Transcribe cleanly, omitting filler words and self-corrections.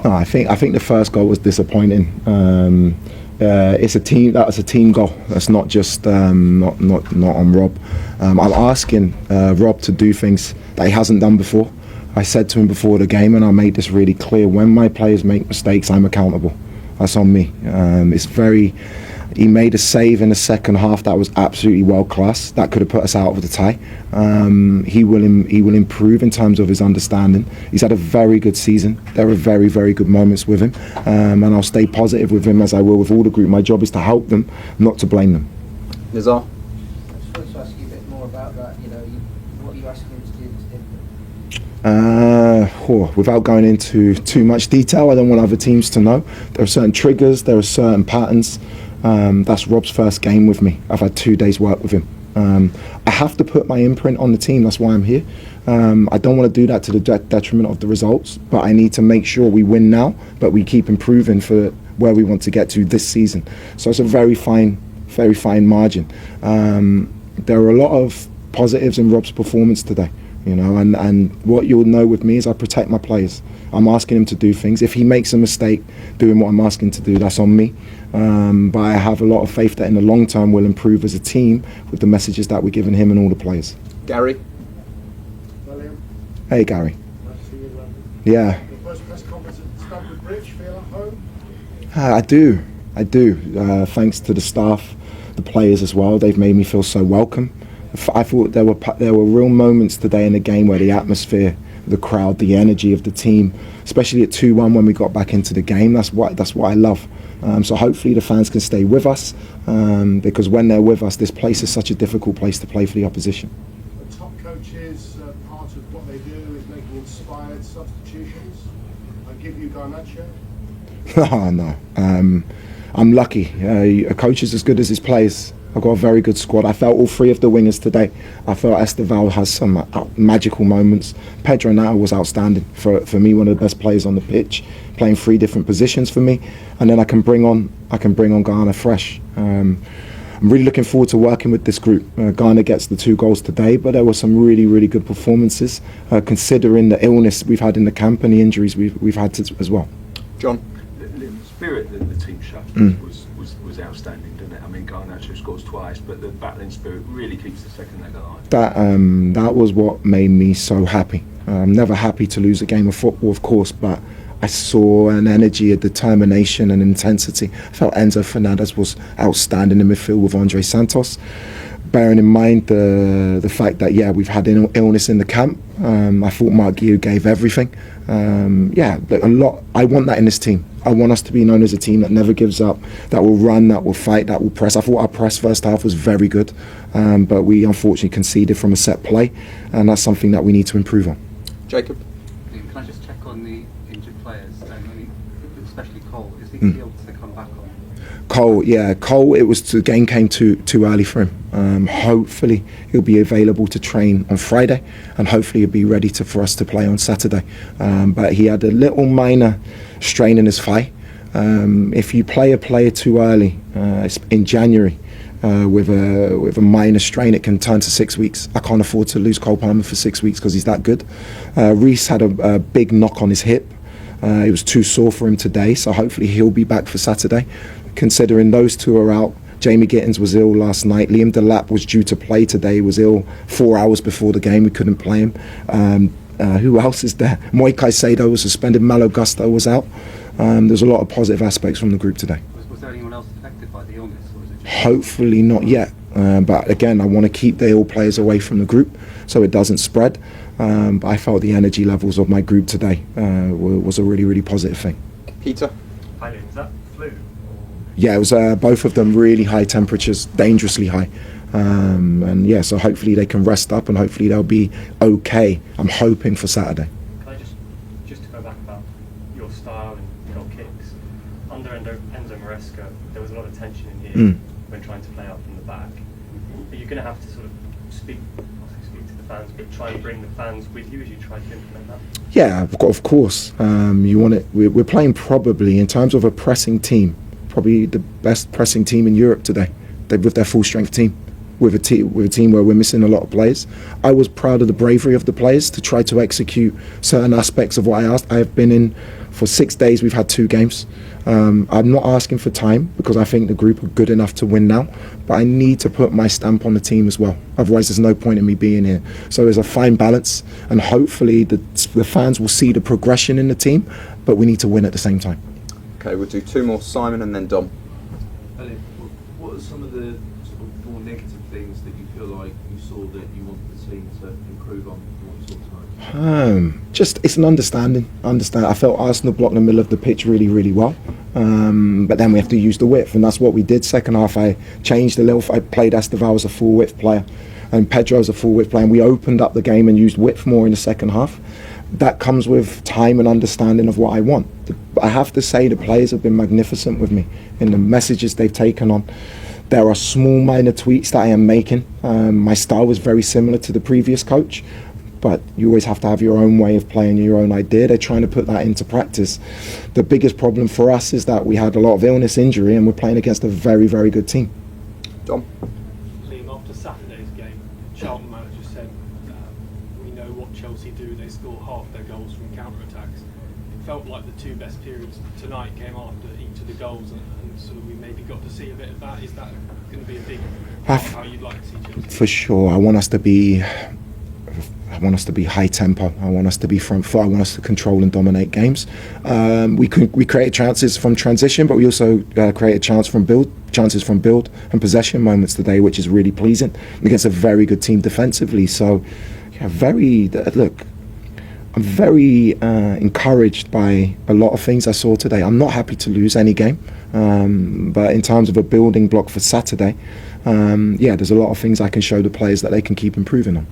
No, I think the first goal was disappointing. It's a team. That was a team goal. That's not just not on Rob. I'm asking Rob to do things that he hasn't done before. I said to him before the game, and I made this really clear: when my players make mistakes, I'm accountable. That's on me. He made a save in the second half that was absolutely world class. That could have put us out of the tie. He will improve in terms of his understanding. He's had a very good season. There are very, very good moments with him, and I'll stay positive with him as I will with all the group. My job is to help them, not to blame them. Nizar? I just wanted to ask you a bit more about that. What are you asking him to do that's different? Without going into too much detail, I don't want other teams to know. There are certain triggers, there are certain patterns. That's Rob's first game with me. I've had 2 days work with him. I have to put my imprint on the team. That's why I'm here. I don't want to do that to the detriment of the results, but I need to make sure we win now, but we keep improving for where we want to get to this season. So it's a very fine margin. There are a lot of positives in Rob's performance today. And what you'll know with me is I protect my players. I'm asking him to do things. If he makes a mistake doing what I'm asking to do, that's on me. But I have a lot of faith that in the long term we'll improve as a team with the messages that we're giving him and all the players. Gary? William, Hey, Gary. nice to see you in London. Yeah, Your first press conference at Stamford Bridge, feel at home? I do. Thanks to the staff, the players as well. They've made me feel so welcome. I thought there were real moments today in the game where the atmosphere, the crowd, the energy of the team, especially at 2-1 when we got back into the game. That's what I love. So hopefully the fans can stay with us, because when they're with us, this place is such a difficult place to play for the opposition. The top coaches, part of what they do is making inspired substitutions. I give you Garnacho. Oh, no. I'm lucky. A coach is as good as his players. I've got a very good squad. I felt all three of the wingers today. I felt Esteval has some magical moments. Pedro Neto was outstanding. For me, one of the best players on the pitch, playing 3 different positions for me. And then I can bring on Ghana fresh. I'm really looking forward to working with this group. Ghana gets the 2 goals today, but there were some really, really good performances, considering the illness we've had in the camp and the injuries we've had as well. John? The spirit that the team showed was outstanding, didn't it? I mean, Garnacho scores twice, but the battling spirit really keeps the second leg alive. That was what made me so happy. I'm never happy to lose a game of football, of course, but I saw an energy, a determination and intensity. I felt Enzo Fernandez was outstanding in midfield with Andre Santos. Bearing in mind the fact that, we've had illness in the camp, I thought Mark Guiu gave everything. A lot. I want that in this team. I want us to be known as a team that never gives up, that will run, that will fight, that will press. I thought our press first half was very good, but we unfortunately conceded from a set play, and that's something that we need to improve on. Jacob? Can I just check on the injured players, especially Cole? Is he able to come back on? Cole, the game came too early for him. Hopefully he'll be available to train on Friday, and hopefully he'll be ready for us to play on Saturday. But he had a little minor strain in his thigh. If you play a player too early in January with a minor strain, it can turn to 6 weeks. I can't afford to lose Cole Palmer for 6 weeks because he's that good. Reece had a big knock on his hip. It was too sore for him today, so hopefully he'll be back for Saturday. Considering those 2 are out, Jamie Gittins was ill last night. Liam Delap was due to play today. He was ill 4 hours before the game. We couldn't play him. Who else is there? Moi Caicedo was suspended. Malo Gusto was out. There's a lot of positive aspects from the group today. Was there anyone else affected by the illness? Or was it just Hopefully not yet. But again, I want to keep the ill players away from the group so it doesn't spread. But I felt the energy levels of my group today was a really, really positive thing. Peter? Hi, Liam. Is that flu? Yeah, it was both of them really high temperatures, dangerously high. So hopefully they can rest up and hopefully they'll be okay. I'm hoping for Saturday. Can I just to go back about your style and your kicks? Under Enzo Maresca, there was a lot of tension in here when trying to play out from the back. Are you going to have to sort of speak to the fans, but try and bring the fans with you as you try to implement that? Yeah, of course. You want it. We're playing probably in terms of a pressing team, probably the best pressing team in Europe today. With their full strength team. With a team where we're missing a lot of players. I was proud of the bravery of the players to try to execute certain aspects of what I asked. I have been in For 6 days, we've had 2 games. I'm not asking for time because I think the group are good enough to win now, but I need to put my stamp on the team as well. Otherwise, there's no point in me being here. So there's a fine balance, and hopefully the fans will see the progression in the team, but we need to win at the same time. Okay, we'll do 2 more, Simon and then Dom. Elliot, what are some of the sort of more negative things that you feel like you saw that you wanted the team to improve on from what you saw tonight? Just it's an understanding. I felt Arsenal blocked the middle of the pitch really, really well. But then we have to use the width, and that's what we did. Second half, I changed a little. I played Esteval as a full width player, and Pedro as a full width player. And we opened up the game and used width more in the second half. That comes with time and understanding of what I want. I have to say the players have been magnificent with me in the messages they've taken on. There are small minor tweaks that I am making. My style was very similar to the previous coach, but you always have to have your own way of playing, your own idea. They're trying to put that into practice. The biggest problem for us is that we had a lot of illness, injury, and we're playing against a very, very good team. Dom? Liam, after Saturday's game, Charlton manager said, we know what Chelsea do, they score half their goals from counter-attacks. It felt like the 2 best periods tonight came after each of the goals, and sort of we maybe got to see a bit of that. Is that going to be a big part of how you'd like to see Chelsea? For sure. I want us to be high tempo. I want us to be front foot. I want us to control and dominate games. We created chances from transition, but we also created chances from build and possession moments today, which is really pleasing against a very good team defensively. So, yeah, look, I'm very encouraged by a lot of things I saw today. I'm not happy to lose any game, but in terms of a building block for Saturday, there's a lot of things I can show the players that they can keep improving on.